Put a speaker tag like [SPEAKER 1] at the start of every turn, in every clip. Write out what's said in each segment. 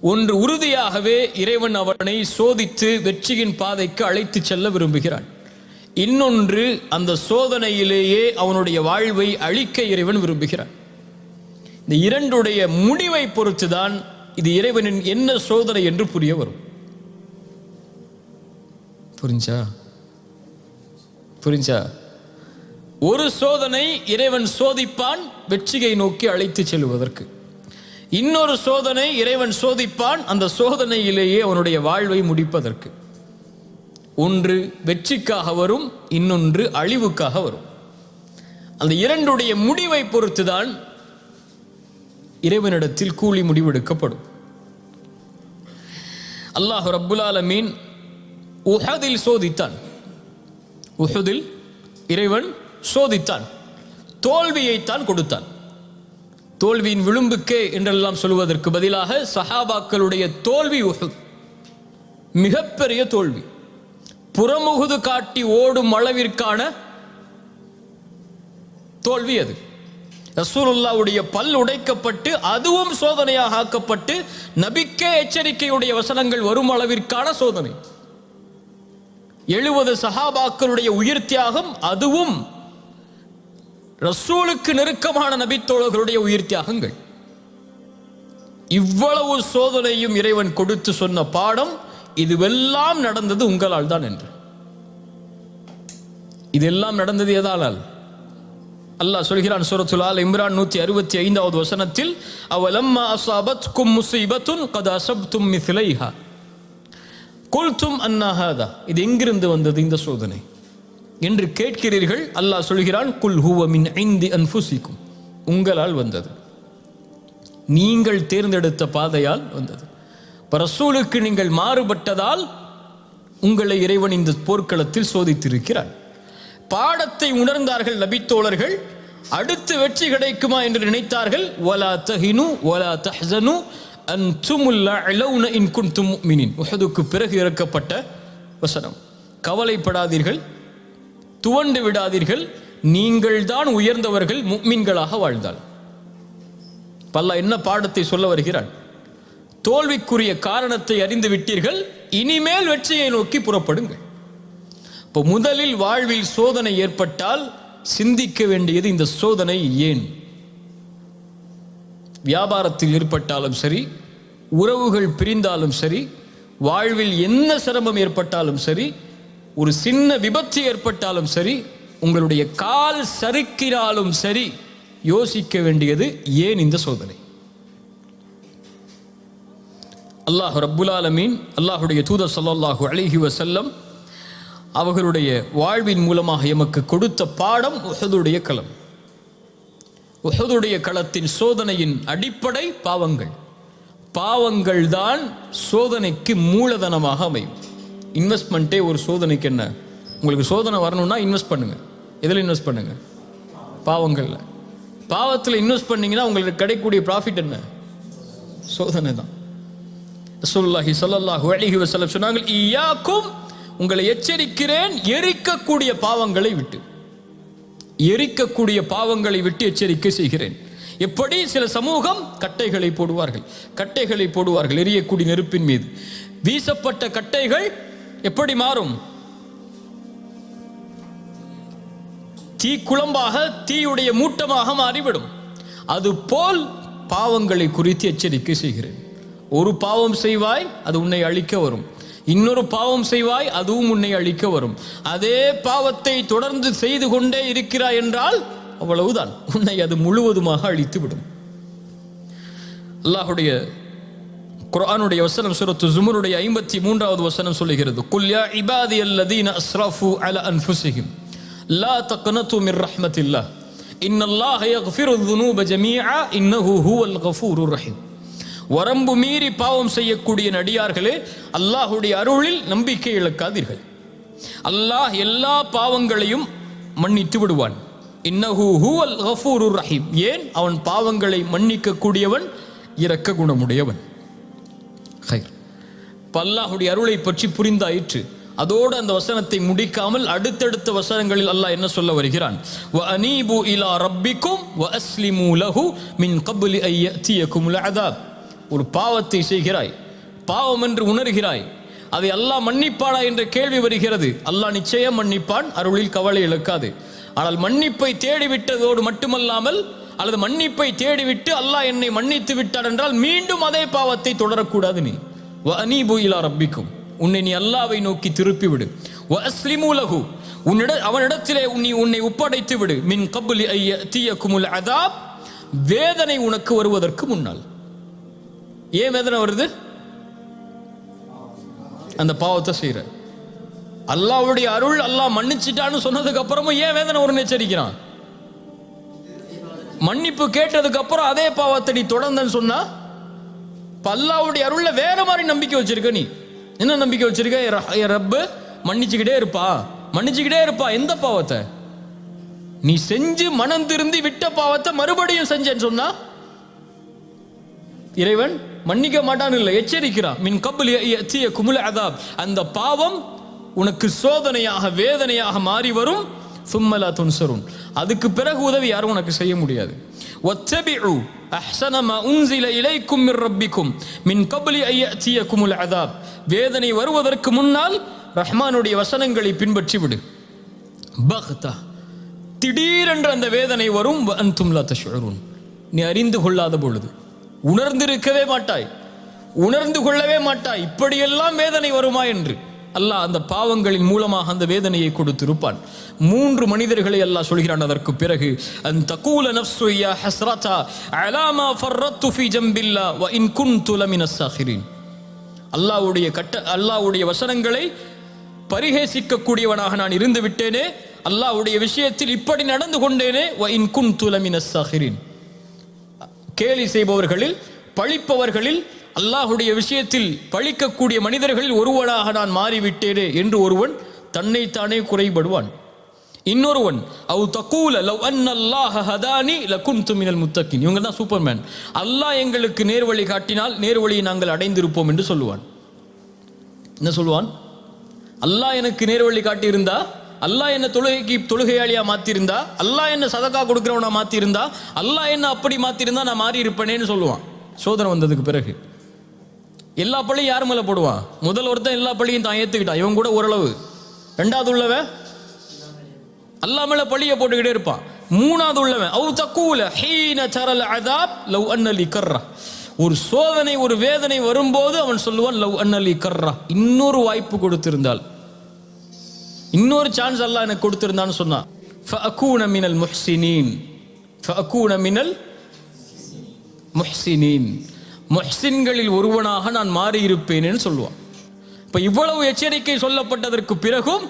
[SPEAKER 1] ஒன்று, உறுதியாகவே இறைவன் அவனை சோதித்து வெற்றியின் பாதைக்கு அழைத்து செல்ல விரும்புகிறான். இன்னொன்று, அந்த சோதனையிலேயே அவனுடைய வாழ்வை அழிக்க இறைவன் விரும்புகிறான். இந்த இரண்டுடைய முடிவை பொறுத்துதான் இது இறைவனின் என்ன சோதனை என்று புரிய வரும். புரிஞ்சா? ஒரு சோதனை இறைவன் சோதிப்பான் வெற்றியை நோக்கி அழைத்து செல்வதற்கு. இன்னொரு சோதனை இறைவன் சோதிப்பான் அந்த சோதனையிலேயே அவனுடைய வாழ்வை முடிப்பதற்கு. ஒன்று வெற்றிக்காக வரும், இன்னொன்று அழிவுக்காக வரும். அந்த இரண்டுடைய முடிவை பொறுத்துதான் இறைவனிடத்தில் கூலி முடிவெடுக்கப்படும். அல்லாஹ் ரப்புல் ஆலமீன் உஹதில் சோதித்தான். உஹதில் இறைவன் சோதித்தான், தோல்வியைத்தான் கொடுத்தான். தோல்வியின் விளிம்புக்கே என்றெல்லாம் சொல்வதற்கு பதிலாக சஹாபாக்களுடைய தோல்வி உஹத் மிகப்பெரிய தோல்வி, புறமுகுது காட்டி ஓடும் அளவிற்கான தோல்வி. அது ரசூலுல்லாஹ்வுடைய பல் உடைக்கப்பட்டு அதுவும் சோதனையாக ஆக்கப்பட்டு நபிக்கே எச்சரிக்கையுடைய வசனங்கள் வரும் அளவிற்கான சோதனை. 70 சஹாபாக்களுடைய உயிர் தியாகம், அதுவும் ரசூலுக்கு நெருக்கமான நபித்தோழர்களுடைய உயிர் தியாகங்கள். இவ்வளவு சோதனையும் இறைவன் கொடுத்து சொன்ன பாடம், இதுவெல்லாம் நடந்தது உங்களால் தான் என்று. இதெல்லாம் நடந்தது எதாலால்? அல்லாஹ் சொல்கிறான் சூரத்துல் ஆல் இம்ரான் 165வது வசனத்தில், அவலம்மா அஸாபத்கும் முஸீபத்துன் கத் அஸப்தும் மிஸ்லைஹா குல்தும் அன்னா ஹாதா. இது எங்கிருந்து வந்தது இந்த சோதனை என்று கேட்கிறீர்கள். அல்லாஹ் சொல்கிறான், குல் ஹுவ மின் இந்தி அன்ஃபுசிக்கும், உங்களால் வந்தது, நீங்கள் தேர்ந்தெடுத்த பாதையால் வந்தது. ரசூலுக்கு நீங்கள் மாறுபட்டதால் உங்களை இறைவன் இந்த போர்க்களத்தில் சோதித்திருக்கிறார். பாடத்தை உணர்ந்தார்கள் நபித்தோழர்கள். அடுத்து வெற்றி கிடைக்குமா என்று நினைத்தார்கள். வலா தஹினு வலா தஹ்ஸனு அன்துமுல் அலௌன இன் குன்தும் முஃமினீன். உஹதுக்கு பிறகு இறக்கப்பட்ட வசனம். கவலைப்படாதீர்கள், துவண்டு விடாதீர்கள், நீங்கள் தான் உயர்ந்தவர்கள் முஃமின்களாக வாழ்ந்தால். அல்லாஹ் என்ன பாடத்தை சொல்ல வருகிறான்? தோல்விக்குரிய காரணத்தை அறிந்து விட்டீர்கள், இனிமேல் வெற்றியை நோக்கி புறப்படுங்கள். இப்போ முதலில் வாழ்வில் சோதனை ஏற்பட்டால் சிந்திக்க வேண்டியது, இந்த சோதனை ஏன்? வியாபாரத்தில் ஏற்பட்டாலும் சரி, உறவுகள் பிரிந்தாலும் சரி, வாழ்வில் என்ன சிரமம் ஏற்பட்டாலும் சரி, ஒரு சின்ன விபத்து ஏற்பட்டாலும் சரி, உங்களுடைய கால் சறுக்கினாலும் சரி, யோசிக்க வேண்டியது ஏன் இந்த சோதனை? அல்லாஹ் ரப்புல் ஆலமீன், அல்லாஹுடைய தூதர் ஸல்லல்லாஹு அலைஹி வஸல்லம் அவர்களுடைய வாழ்வின் மூலமாக எமக்கு கொடுத்த பாடம் உஹதுடைய களம். உஹதுடைய களத்தின் சோதனையின் அடிப்படை பாவங்கள். பாவங்கள் தான் சோதனைக்கு மூலதனமாக அமையும். இன்வெஸ்ட்மெண்ட்டே ஒரு சோதனைக்கு என்ன? உங்களுக்கு சோதனை வரணும்னா இன்வெஸ்ட் பண்ணுங்க. எதில் இன்வெஸ்ட் பண்ணுங்க? பாவங்கள்ல. பாவத்தில் இன்வெஸ்ட் பண்ணீங்கன்னா உங்களுக்கு கிடைக்கக்கூடிய ப்ராஃபிட் என்ன? சோதனை தான். ரசூலுல்லாஹி ஸல்லல்லாஹு அலைஹி வஸல்லம் சொன்னாங்க, இய்யாக்கும், உங்களை எச்சரிக்கிறேன் எரிக்கக்கூடிய பாவங்களை விட்டு. எரிக்கக்கூடிய பாவங்களை விட்டு எச்சரிக்கை செய்கிறேன். எப்படி? சில சமூகம் கட்டைகளை போடுவார்கள் எரியக்கூடிய நெருப்பின் மீது. வீசப்பட்ட கட்டைகள் எப்படி மாறும்? தீக்குழம்பாக, தீயுடைய மூட்டமாக மாறிவிடும். அதுபோல் பாவங்களை குறித்து எச்சரிக்கை செய்கிறேன். ஒரு பாவம் செய்வாய், அது உன்னை அழிக்க வரும். இன்னொரு பாவம் செய்வாய், அதுவும் உன்னை அழிக்க வரும். அதே பாவத்தை தொடர்ந்து செய்து கொண்டே இருக்கிறாய் என்றால் அவ்வளவுதான், உன்னை அது முழுவதுமாக அழித்து விடும். அல்லாஹுடைய குர்ஆனுடைய வசனம் சூரத்து ஸுமருடைய 53வது வசனம் சொல்லுகிறது, குல் யா இபாதியல்லதீன அஸ்ரஃபு அலா அன்ஃபுஸிஹிம் லா தக்னது மிர் ரஹ்மத்தில்லாஹ் இன்னல்லாஹ யக்ஃபிருذ ذுனூப ஜமீஆ இன்னஹு ஹுவல் கஃபூருர் ரஹீம். வரம்பு மீறி பாவம் செய்யக்கூடிய நடிகார்களே, அல்லாஹுடைய அருளில் நம்பிக்கை இழக்காதீர்கள். அல்லாஹ் எல்லா பாவங்களையும் மன்னித்து விடுவான். இன்னஹு ஹுவல் கஃபூருர் ரஹீம். ஏன்? அவன் பாவங்களை மன்னிக்க கூடியவன், இரக்க குணமுடையவன். அல்லாஹுடைய அருளை பற்றி புரிந்தாயிற்று. அதோடு அந்த வசனத்தை முடிக்காமல் அடுத்தடுத்த வசனங்களில் அல்லாஹ் என்ன சொல்ல வருகிறான்? வ அனீபு இலா ரப்பிக்கும் வ அஸ்லிமு லஹு மின் கப்லி அன் யஅதியகுமுல் அஸாப். ஒரு பாவத்தை செய்கிறாய், பாவம் என்று உணர்கிறாய், அதை அல்லாஹ் மன்னிப்பானா என்ற கேள்வி வருகிறது. அல்லாஹ் நிச்சயம் மன்னிப்பான், அருளில் கவலை இழக்காது. ஆனால் மன்னிப்பை தேடிவிட்டதோடு மட்டுமல்லாமல், அல்லது மன்னிப்பை தேடிவிட்டு அல்லாஹ் என்னை மன்னித்து விட்டார் என்றால் மீண்டும் அதே பாவத்தை தொடரக்கூடாது. நீ வஅனீபு இலா ரப்பிக்கும், உன்னை நீ அல்லாஹ்வை நோக்கி திருப்பி விடு. வஅஸ்லிமு லஹு, அவனிடத்திலே உன்னை ஒப்படைத்து விடு. மின் கப்லி ஐ யஅதியகுமுல் அஸாப், வேதனை உனக்கு வருவதற்கு முன்னால். ஏன் வேதனை வருது? அந்த பாவத்தை செய்யற. அல்லாஹ்வுடைய அருள், அல்லாஹ் மன்னிச்சிட்டான்னு சொன்னதுக்கு அப்புறமும் ஏன் வேதனை ஒரு எச்சரிக்கிறான்? மன்னிப்பு கேட்டதுக்கு அப்புறம் அதே பாவத்தை நீ தொடர்ந்தன்னு சொன்னா, அல்லாஹ்வுடைய அருள்ல வேற மாதிரி நம்பிக்கை வச்சிருக்க. நீ என்ன நம்பிக்கை வச்சிருக்க? ரப்பு மன்னிச்சுக்கிட்டே இருப்பா. எந்த பாவத்தை நீ செஞ்சு மனம் திருந்தி விட்ட பாவத்தை மறுபடியும் செஞ்சேன்னு சொன்னா இறைவன் மன்னிக்க மாட்டான், இல்லை, எச்சரிக்கிறான். மின் கப்லி யஅதியகுமுல் அஸாப், அந்த பாவம் உனக்கு சோதனையாக, வேதனையாக மாறி வரும். சும்ம லா துன்சருன், அதுக்கு பிறகு உதவி யாரும் உனக்கு செய்ய முடியாது. வத்தபிஉ அஹ்ஸன மா உன்ஸில இலைக்கும் மிர் ரப்பிக்கும் மின் கப்லி ஐ யஅதியகுமுல் அஸாப், வேதனை வருவதற்கு முன்னால் ரஹ்மானுடைய வசனங்களை பின்பற்றி விடு. பக்தா, திடீரென்று அந்த வேதனை வரும். அன்தும் லா தஷ்உரூன், நீ அறிந்து கொள்ளாத பொழுது, உணர்ந்து கொள்ளவே மாட்டாய் இப்படியெல்லாம் வேதனை வருமா என்று. அல்லாஹ் அந்த பாவங்களின் மூலமாக அந்த வேதனையை கொடுத்திருப்பான். 3 மனிதர்களை அல்லாஹ் சொல்கிறான். அதற்கு பிறகு அன் தகூல நஃப்ஸு யா ஹஸ்ரதா அலா மா ஃபர்ரத்து ஃபீ ஜம்பில்லா வ இன் குன்து லமினஸ் சாகிரீன். அல்லாஹ்வுடைய வசனங்களை பரிஹேசிக்க கூடியவனாக நான் இருந்து விட்டேனே, அல்லாஹ்வுடைய விஷயத்தில் இப்படி நடந்து கொண்டேனே. வ இன் குன்து லமினஸ் சாகிரீன், கேலி செய்பவர்களில், பழிப்பவர்களில், அல்லாஹுடைய விஷயத்தில் பழிக்கக்கூடிய மனிதர்களில் ஒருவனாக நான் மாறிவிட்டேனே என்று ஒருவன் தன்னைத்தானே குறைபடுவான். இன்னொருவன் அவு தகூல லவ் அன்னல்லாஹ ஹதானி லகுன்து மினல் முத்தகின், இவங்க தான் சூப்பர்மேன், அல்லாஹ் எங்களுக்கு நேர்வழி காட்டினால் நேர்வழியை நாங்கள் அடைந்திருப்போம் என்று சொல்லுவான். என்ன சொல்லுவான்? அல்லாஹ் எனக்கு நேர்வழி காட்டியிருந்தா, அல்லாஹ் என்ன தொழுகையாளியா மாத்திருந்தா, அல்லாஹ் என்ன சதகா கொடுக்கிறவனா மாத்திருந்தா, அல்லாஹ் என்ன அப்படி மாத்திருந்தா நான் மாறி இருப்பேனேன்னு சொல்லுவான். சோதனை வந்ததுக்கு பிறகு எல்லா பழியும் யார் மேல போடுவான்? முதல் ஒருத்தன் எல்லா பழியும் தான் ஏத்துக்கிட்டான், இவன் கூட ஓரளவு. ரெண்டாவது உள்ளவன் அல்லாஹ் மேல பழியை போட்டுக்கிட்டே இருப்பான். மூணாவது உள்ளவன் அவு தக்கூல ஹீன தரல் அஸாப் லவ் அன்னலி கர்ரா, ஒரு சோதனை, ஒரு வேதனை வரும்போது அவன் சொல்லுவான் லவ் அன்னலி கர்ரா, இன்னொரு வாய்ப்பு கொடுத்திருந்தால், இன்னொரு சான்ஸ் அல்லாஹ் எனக்கு கொடுத்திருந்தான்னு சொன்னான். ஃபஅகூன மினல் முஹ்சினீன், ஃபஅகூன மினல் முஹ்சினீன், முஹ்சின்களில் ஒருவனாக நான் மாறி இருப்பேன்னு சொல்லுவான். இப்ப இவ்வளவு எச்சரிக்கை சொல்லப்பட்டதற்கு பிறகும்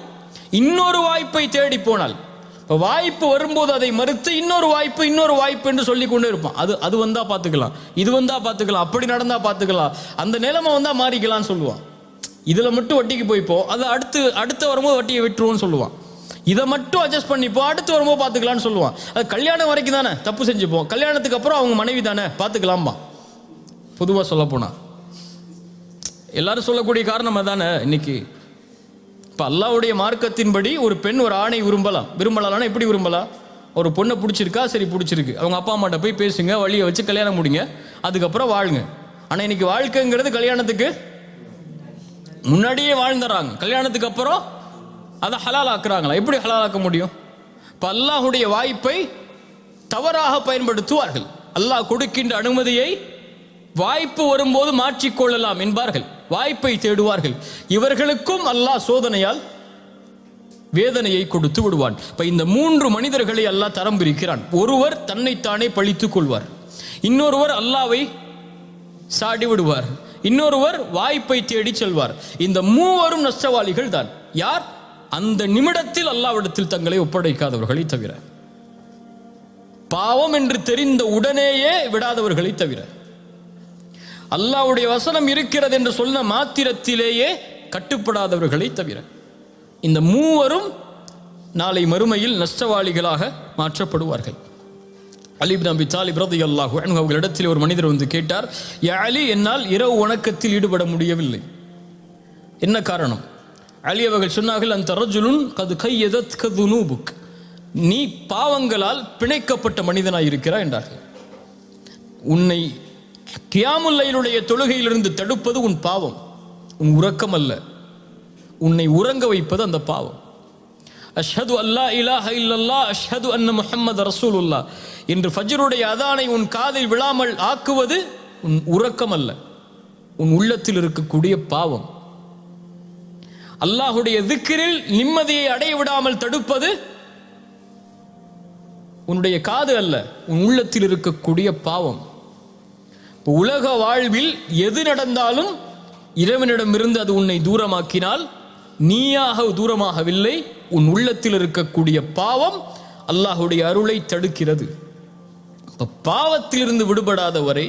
[SPEAKER 1] இன்னொரு வாய்ப்பை தேடி போனால், இப்போ வாய்ப்பு வரும்போது அதை மறுத்து இன்னொரு வாய்ப்பு என்று சொல்லி கொண்டே இருப்பான். அது வந்தா பார்த்துக்கலாம், இது வந்தா பார்த்துக்கலாம், அப்படி நடந்தா பார்த்துக்கலாம், அந்த நிலைமை வந்தா மாறிக்கலாம்னு சொல்லுவான். இதுல மட்டும் வட்டிக்கு போய்ப்போ, அது அடுத்து வரும்போது வட்டியை விட்டுருவோம்னு சொல்லுவான். இதை மட்டும் அட்ஜஸ்ட் பண்ணிப்போ, அடுத்து வரும்போது பார்த்துக்கலான்னு சொல்லுவான். அது கல்யாணம் வரைக்கும் தானே தப்பு செஞ்சுப்போம், கல்யாணத்துக்கு அப்புறம் அவங்க மனைவி தானே பார்த்துக்கலாம்பா. பொதுவாக சொல்ல போனா எல்லாரும் சொல்லக்கூடிய காரணம் அதானே. இன்னைக்கு இப்போ அல்லாஹ்வுடைய மார்க்கத்தின்படி ஒரு பெண் ஒரு ஆணை விரும்பலாம். எப்படி விரும்பலாம்? ஒரு பொண்ணை பிடிச்சிருக்கா, சரி பிடிச்சிருக்கு, அவங்க அப்பா அம்மாட்ட போய் பேசுங்க, வழியை வச்சு கல்யாணம் முடிங்க, அதுக்கப்புறம் வாழுங்க. ஆனால் இன்னைக்கு வாழ்க்கைங்கிறது கல்யாணத்துக்கு முன்னாடியே வாழ்ந்துறாங்க, கல்யாணத்துக்கு அப்புறம் அதை ஹலால் ஆக்குறாங்களா? எப்படி ஹலால் ஆக்க முடியும்? இப்போ அல்லாஹ்வுடைய வாய்ப்பை தவறாக பயன்படுத்துவார்கள். அல்லாஹ் கொடுக்கின்ற அனுமதியை வாய்ப்பு வரும்போது மாற்றிக்கொள்ளலாம் என்பார்கள், வாய்ப்பை தேடுவார்கள். இவர்களுக்கும் அல்லாஹ் சோதனையால் வேதனையை கொடுத்து விடுவான். இப்ப இந்த 3 மனிதர்களை அல்லாஹ் தரம் பிரிக்கிறான். ஒருவர் தன்னைத்தானே பழித்துக் கொள்வார், இன்னொருவர் அல்லாஹ்வை சாடி விடுவார், இன்னொருவர் வாய்ப்பை தேடி செல்வார். இந்த 3 நஷ்டவாளிகள் தான். யார்? அந்த நிமிடத்தில் அல்லாஹ்விடத்தில் தங்களை ஒப்படைக்காதவர்களை தவிர, பாவம் என்று தெரிந்த உடனேயே விடாதவர்களை தவிர, அல்லாஹ்வுடைய வசனம் இருக்கிறது என்று சொன்ன மாத்திரத்திலேயே கட்டுப்படாதவர்களை தவிர, இந்த 3 நாளை மறுமையில் நஷ்டவாளிகளாக மாற்றப்படுவார்கள். அலி இப்னு அபி தாலிப் ரலியல்லாஹு அன்ஹு அவர்களிடத்தில் ஒரு மனிதர் வந்து கேட்டார், யா அலி, என்னால் இரவு வணக்கத்தில் ஈடுபட முடியவில்லை, என்ன காரணம்? அலி அவர்கள் சொன்னார்கள், அந்த ரஜுலுன் கது கையதத் கதுனூபுக், நீ பாவங்களால் பிணைக்கப்பட்ட மனிதனாய் இருக்கிறாய் என்றார்கள். உன்னை கியாமுல் லைலுடைய தொழுகையிலிருந்து தடுப்பது உன் பாவம், உன் உறக்கம் அல்ல. உன்னை உறங்க வைப்பது அந்த பாவம். அஷ்ஹது அல்லா இலாஹ இல்லல்லாஹ் அஷ்ஹது அன்ன முஹம்மது ரசூலுல்லாஹ் என்று ஃபஜ்ருடைய அதானை உன் காதில் விழாமல் ஆக்குவது உன் உறக்கம் அல்ல, உன் உள்ளத்தில் இருக்கக்கூடிய பாவம். அல்லாஹுடைய திக்ரில் நிம்மதியை அடைய விடாமல் தடுப்பது உன்னுடைய காது அல்ல, உன் உள்ளத்தில் இருக்கக்கூடிய பாவம். உலக வாழ்வில் எது நடந்தாலும் இறைவனிடமிருந்து அது உன்னை தூரமாக்கினால் நீயாக தூரமாகவில்லை, உன் உள்ளத்தில் இருக்கக்கூடிய பாவம் அல்லாஹுடைய அருளை தடுக்கிறது. பாவத்திலிருந்து விடுபடாத வரை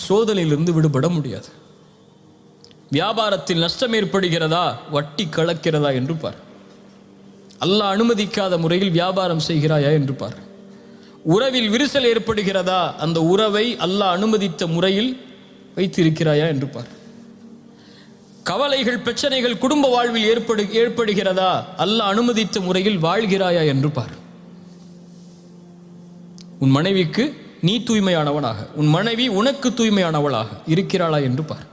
[SPEAKER 1] சோதனையிலிருந்து விடுபட முடியாது. வியாபாரத்தில் நஷ்டம் ஏற்படுகிறதா, வட்டி கலக்கிறதா என்று பார். அல்லாஹ் அனுமதிக்காத முறையில் வியாபாரம் செய்கிறாயா என்று பார். உறவில் விரிசல் ஏற்படுகிறதா, அந்த உறவை அல்லாஹ் அனுமதித்த முறையில் வைத்திருக்கிறாயா என்று பார். கவலைகள் பிரச்சனைகள் குடும்ப வாழ்வில் ஏற்படுகிறதா, அல்லாஹ் அனுமதித்த முறையில் வாழ்கிறாயா என்று பார். உன் மனைவிக்கு நீ தூய்மையானவனாக, உன் மனைவி உனக்கு தூய்மையானவளாக இருக்கிறாளா என்று பார்.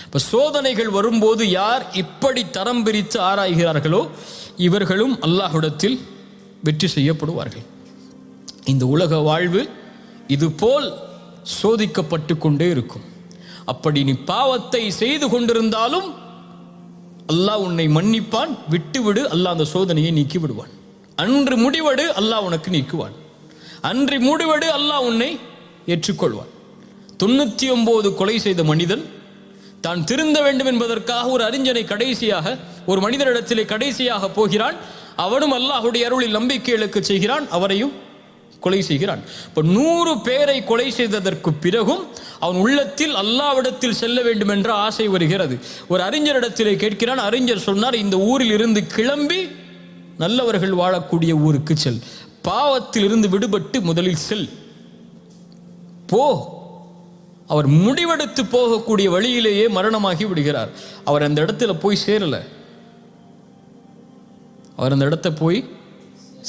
[SPEAKER 1] இப்ப சோதனைகள் வரும்போது யார் இப்படி தரம் பிரித்து ஆராய்கிறார்களோ இவர்களும் அல்லாஹ்விடத்தில் வெற்றி செய்யப்படுவார்கள். இந்த உலக வாழ்வு இதுபோல் சோதிக்கப்பட்டு கொண்டே இருக்கும். அப்படி நீ பாவத்தை செய்து கொண்டிருந்தாலும் அல்லாஹ் உன்னை மன்னிப்பான், விட்டுவிடு, அல்லாஹ் அந்த சோதனையை நீக்கி விடுவான். அன்று முடிவெடு, அல்லாஹ் உனக்கு நீக்குவான். அன்று முடிவெடு, அல்லாஹ் உன்னை ஏற்றுக்கொள்வான். 99 கொலை செய்த மனிதன் தான் திருந்த வேண்டும் என்பதற்காக ஒரு அறிஞனை கடைசியாக, ஒரு மனிதனிடத்திலே கடைசியாக போகிறான். அவனும் அல்லாஹுடைய அருளில் நம்பிக்கை இழக்க செய்கிறான், அவரையும் கொலை செய்கிறான். இப்போ 100 பேரை கொலை செய்ததற்கு பிறகும் அவன் உள்ளத்தில் அல்லாஹ்விடத்தில் செல்ல வேண்டும் என்ற ஆசை வருகிறது. ஒரு அறிஞரிடத்திலே கேட்கிறான். அறிஞர் சொன்னார், இந்த ஊரில் இருந்து கிளம்பி நல்லவர்கள் வாழக்கூடிய ஊருக்கு செல், பாவத்தில் இருந்து விடுபட்டு முதலில் செல், போ. அவர் முடிவெடுத்து போகக்கூடிய வழியிலேயே மரணமாகி விடுகிறார். அவர் அந்த இடத்துல போய் சேரல, அவர் அந்த இடத்தை போய்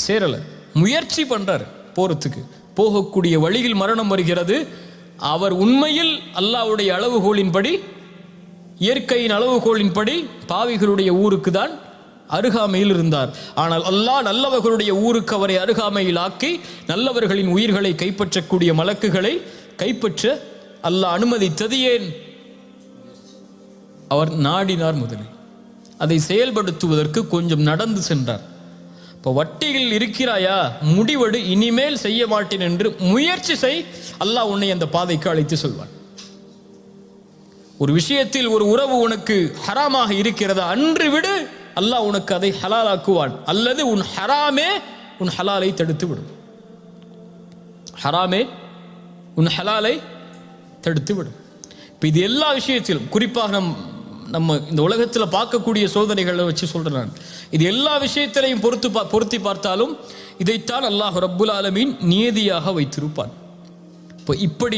[SPEAKER 1] சேரல, முயற்சி பண்றார் போறதுக்கு. போகக்கூடிய வழியில் மரணம் வருகிறது. அவர் உண்மையில் அல்லாஹ்வுடைய அளவுகோலின்படி, இயற்கையின் அளவுகோலின்படி பாவிகளுடைய ஊருக்கு தான் அருகாமையில் இருந்தார். ஆனால் அல்லாஹ் நல்லவர்களுடைய ஊருக்கு அவரை அருகாமையில் ஆக்கி நல்லவர்களின் உயிர்களை கைப்பற்றக்கூடிய மலக்குகளை கைப்பற்ற அல்லாஹ் அனுமதித்தது ஏன்? அவர் நாடினார். முதலில் அதை செயல்படுத்துவதற்கு கொஞ்சம் நடந்து சென்றார். இப்போ வட்டியில் இருக்கிறாயா, முடிவெடு, இனிமேல் செய்ய மாட்டேன் என்று முயற்சி செய், அல்லாஹ் உன்னை அந்த பாதைக்கு அழைத்து செல்வான். ஒரு விஷயத்தில் ஒரு உறவு உனக்கு ஹராமாக இருக்கிறதா, அன்று விடு, அல்லாஹ் உனக்கு அதை ஹலாலாக்குவான். அல்லது உன் ஹராமே உன் ஹலாலை தடுத்து விடும். ஹராமே உன் ஹலாலை தடுத்து விடும். இப்போ இது எல்லா விஷயத்திலும், குறிப்பாக நம்ம இந்த உலகத்தில் பார்க்கக்கூடிய சோதனைகளை வச்சு சொல்றேன் நான். இது எல்லா விஷயத்திலையும் பொருத்தி பார்த்தாலும் இதைத்தான் அல்லாஹ் ரப்புல் ஆலமீன் நியதியாக வைத்திருப்பான். இப்போ இப்படி